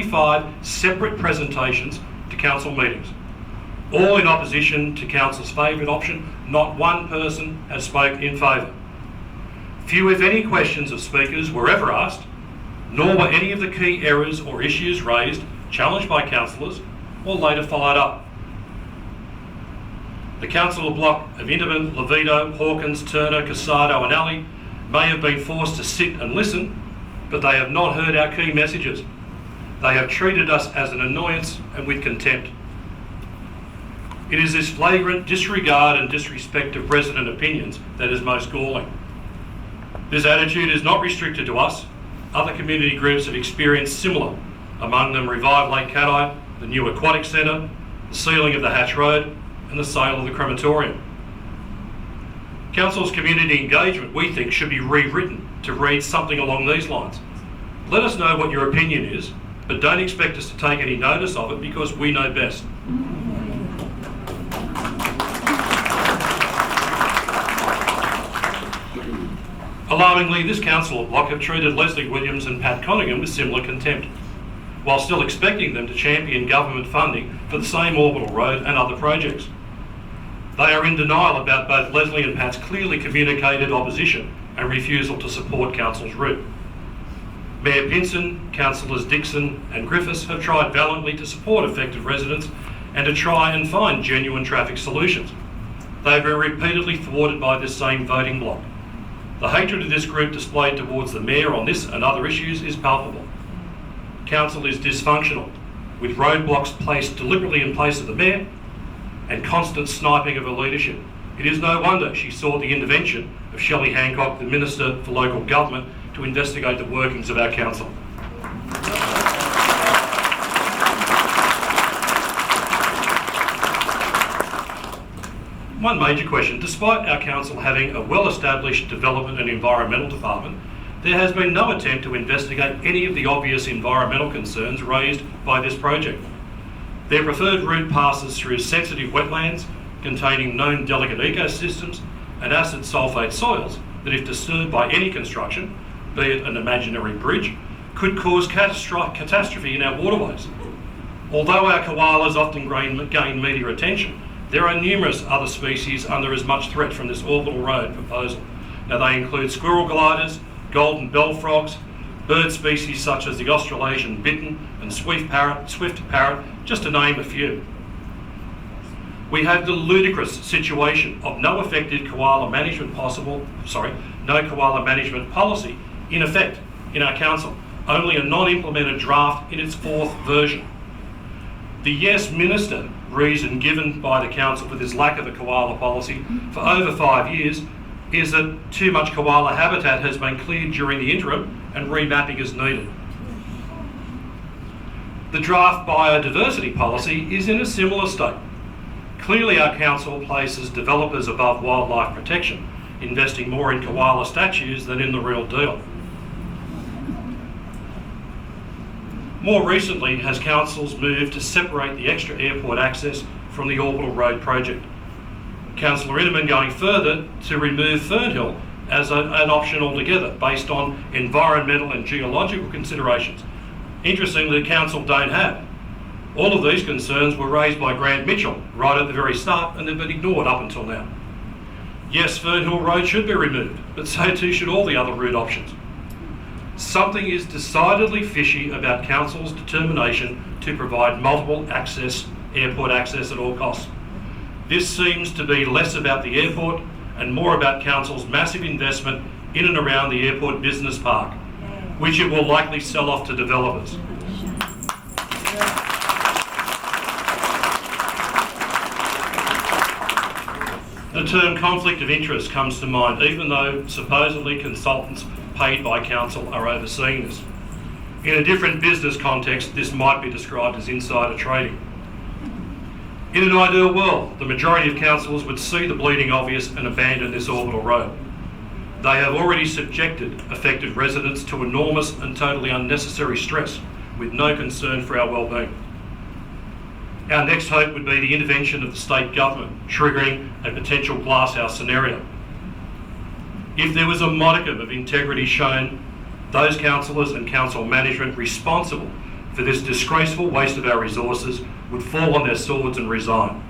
25 separate presentations to council meetings, all in opposition to council's favourite option. Not one person has spoken in favour. Few, if any, questions of speakers were ever asked, nor were any of the key errors or issues raised challenged by councillors or later followed up. The councillor block of Inderman, Levito, Hawkins, Turner, Casado and Alley may have been forced to sit and listen, but they have not heard our key messages. They have treated us as an annoyance and with contempt. It is this flagrant disregard and disrespect of resident opinions that is most galling. This attitude is not restricted to us. Other community groups have experienced similar, among them Revive Lake Cat-Eye, the new Aquatic Centre, the sealing of the Hatch Road and the sale of the crematorium. Council's community engagement, we think, should be rewritten to read something along these lines. Let us know what your opinion is, but don't expect us to take any notice of it because we know best. Alarmingly, this council block have treated Leslie Williams and Pat Conningham with similar contempt, while still expecting them to champion government funding for the same orbital road and other projects. They are in denial about both Leslie and Pat's clearly communicated opposition and refusal to support council's route. Mayor Pinson, councillors Dixon and Griffiths have tried valiantly to support affected residents and to try and find genuine traffic solutions. They have been repeatedly thwarted by this same voting bloc. The hatred of this group displayed towards the Mayor on this and other issues is palpable. Council is dysfunctional, with roadblocks placed deliberately in place of the Mayor and constant sniping of her leadership. It is no wonder she sought the intervention of Shelley Hancock, the Minister for Local Government, to investigate the workings of our council. One major question: despite our council having a well-established development and environmental department, there has been no attempt to investigate any of the obvious environmental concerns raised by this project. Their preferred route passes through sensitive wetlands containing known delicate ecosystems and acid sulphate soils that, if disturbed by any construction, be it an imaginary bridge, could cause catastrophe in our waterways. Although our koalas often gain media attention, there are numerous other species under as much threat from this orbital road proposal. Now, they include squirrel gliders, golden bell frogs, bird species such as the Australasian bittern and swift parrot, just to name a few. We have the ludicrous situation of no effective koala management koala management policy in effect in our council, only a non-implemented draft in its 4th version. The Yes Minister reason given by the council for this lack of a koala policy for over 5 years is that too much koala habitat has been cleared during the interim and remapping is needed. The draft biodiversity policy is in a similar state. Clearly our council places developers above wildlife protection, investing more in koala statues than in the real deal. More recently has council's moved to separate the extra airport access from the orbital road project. Councillor Inderman going further to remove Fernhill as an option altogether based on environmental and geological considerations. Interestingly, the council don't have. All of these concerns were raised by Grant Mitchell right at the very start and they've been ignored up until now. Yes, Fernhill Road should be removed, but so too should all the other route options. Something is decidedly fishy about council's determination to provide multiple airport access at all costs. This seems to be less about the airport and more about council's massive investment in and around the airport business park, which it will likely sell off to developers. The term conflict of interest comes to mind, even though supposedly consultants paid by council are overseeing this. In a different business context, this might be described as insider trading. In an ideal world, the majority of councillors would see the bleeding obvious and abandon this orbital road. They have already subjected affected residents to enormous and totally unnecessary stress with no concern for our well-being. Our next hope would be the intervention of the state government, triggering a potential glasshouse scenario. If there was a modicum of integrity shown, those councillors and council management responsible for this disgraceful waste of our resources would fall on their swords and resign.